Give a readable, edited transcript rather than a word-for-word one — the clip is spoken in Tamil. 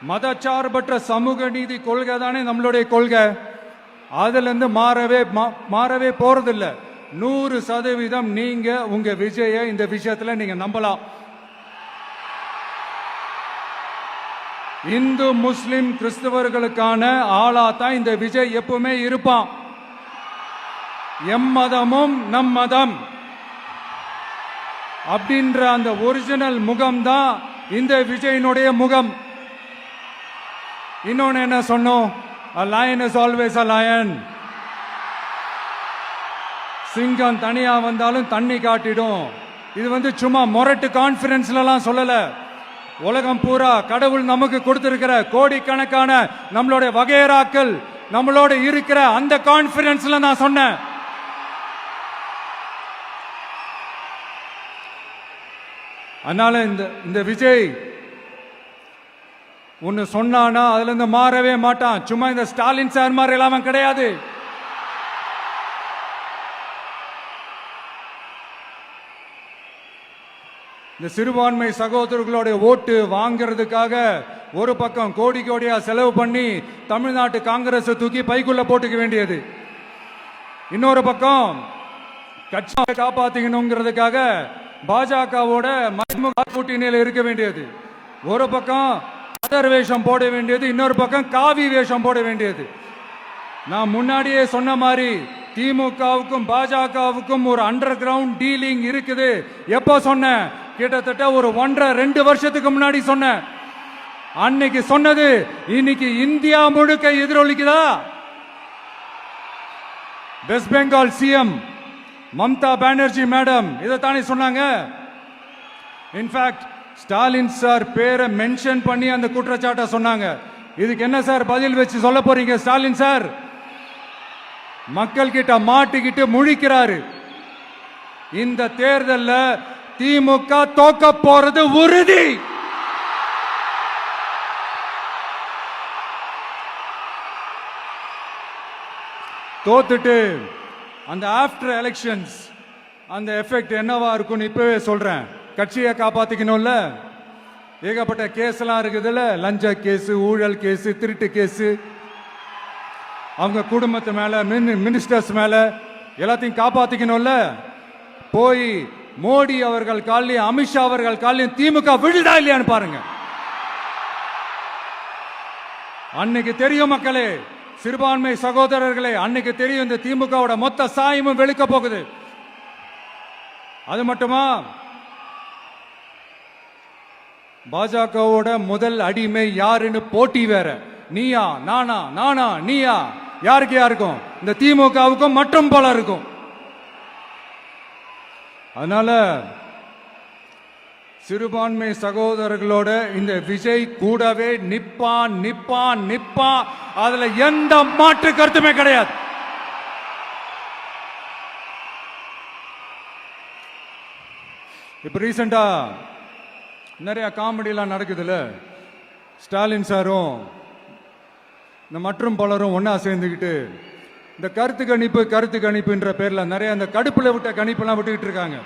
மதச்சார்பற்ற சமூக நீதி கொள்கை தானே நம்மளுடைய கொள்கை. அதுல இருந்து மாறவே போறதில்ல. 100% நீங்க உங்க விஜய இந்த விஷயத்துல நீங்க நம்பலாம். இந்து முஸ்லிம் கிறிஸ்தவர்களுக்கான ஆளா தான் இந்த விஜய் எப்பவுமே இருப்பான். எம்மதமும் நம் மதம் அப்படின்ற அந்த ஒரிஜினல் முகம் தான் இந்த விஜயினுடைய முகம். இன்னொன்னு என்ன சொன்னோம்? A lion is always a lion. சிங்கம் தனியா வந்தாலும் தண்ணி காட்டிடும். இது சும்மா மொரட்டு கான்ஃபரன்ஸ்லாம் சொல்லல. உலகம் பூரா கடவுள் நமக்கு கொடுத்திருக்கிற கோடிக்கணக்கான நம்மளுடைய வகையராக்கள் நம்மளோட இருக்கிற அந்த கான்ஃபரன்ஸ்ல நான் சொன்னேன். அதனால இந்த விஜய் ஒன்னு சொன்னானா அதுல இருந்து மாறவே மாட்டான். சும்மா இந்த ஸ்டாலின் சார் மாதிரி எல்லாம் கிடையாது. இந்த சிறுபான்மை சகோதரர்களுடைய ஓட்டு வாங்கிறதுக்காக ஒரு பக்கம் கோடி கோடியா செலவு பண்ணி தமிழ்நாட்டு காங்கிரஸ் தூக்கி பைக்குள்ள போட்டுக்க வேண்டியது, இன்னொரு பக்கம் கட்சியை காப்பாத்திக்கணுங்கிறதுக்காக பாஜகவோட மறைமுக கூட்டணியில் இருக்க வேண்டியது, ஒரு பக்கம் அதர் வேஷம் போட வேண்டியது, இன்னொரு பக்கம் காவி வேஷம் போட வேண்டியது. நான் முன்னாடியே சொன்ன மாதிரி திமுகவுக்கும் பாஜகவுக்கும் ஒரு அண்டர் கிரவுண்ட் டீலிங் இருக்குது. எப்ப சொன்ன? கிட்டத்தட்ட ஒரு 1.5-2 வருஷத்துக்கு முன்னாடி சொன்ன. அன்னைக்கு சொன்னது இன்னைக்கு இந்தியா முழுக்க எதிரொலிக்குதா? West Bengal CM Mamata Banerjee madam இதைத்தானே சொன்னாங்க. இன்ஃபேக்ட் ஸ்டாலின் சார் பேரை மென்ஷன் பண்ணி அந்த குற்றச்சாட்டை சொன்னாங்க. இதுக்கு என்ன சார் பதில் வச்சு சொல்ல போறீங்க? ஸ்டாலின் சார் மக்கள் கிட்ட மாட்டிக்கிட்டு முழிக்கிறாரு. இந்த தேர்தலில் திமுக தோக்க போறது உறுதி. தோத்துட்டு அந்த ஆஃப்டர் எலெக்ஷன்ஸ் அந்த எஃபெக்ட் என்னவா இருக்கும்னு இப்பவே சொல்றேன். கட்சியை காப்பாத்திக்கணும்ல, ஏகப்பட்ட கேஸ் எல்லாம் இருக்குதுல்ல, லஞ்ச கேஸ், ஊழல் கேஸ், திருட்டு கேஸ், அவங்க குடும்பத்து மேல, மினிஸ்டர்ஸ் மேல எல்லாத்தையும் காப்பாத்திக்கணும்ல. போய் மோடி அவர்கள் காலையும் அமித்ஷா அவர்கள் காலையும் திமுக விழுதா இல்லையான்னு பாருங்க. அன்னைக்கு தெரியும் மக்களே, சிறுபான்மை சகோதரர்களே, அன்னைக்கு தெரியும் இந்த திமுகவோட மொத்த சாயமும் வெளுக்க போகுது. அது மட்டுமா, பாஜகவோட முதல் அடிமை யாருன்னு போட்டி வேற. நீயா நானா, நானா நீயா, யாருக்கு யாருக்கும்? இந்த திமுகவுக்கும் மற்றும் பல இருக்கும். அதனால சிறுபான்மை சகோதரர்களோட இந்த விஜய் கூடவே நிப்பான் நிப்பான் நிப்பான். அதுல எந்த மாற்று கருத்துமே கிடையாது. இப்ப ரீசெண்டா நிறைய காமெடியெல்லாம் நடக்குதுல்ல. ஸ்டாலின் சாரும் இந்த மற்றும் பலரும் ஒன்னா சேர்ந்துக்கிட்டு இந்த கருத்து கணிப்புன்ற பேர்ல நிறைய அந்த கடுப்புல விட்ட கணிப்பெல்லாம் விட்டுக்கிட்டு இருக்காங்க.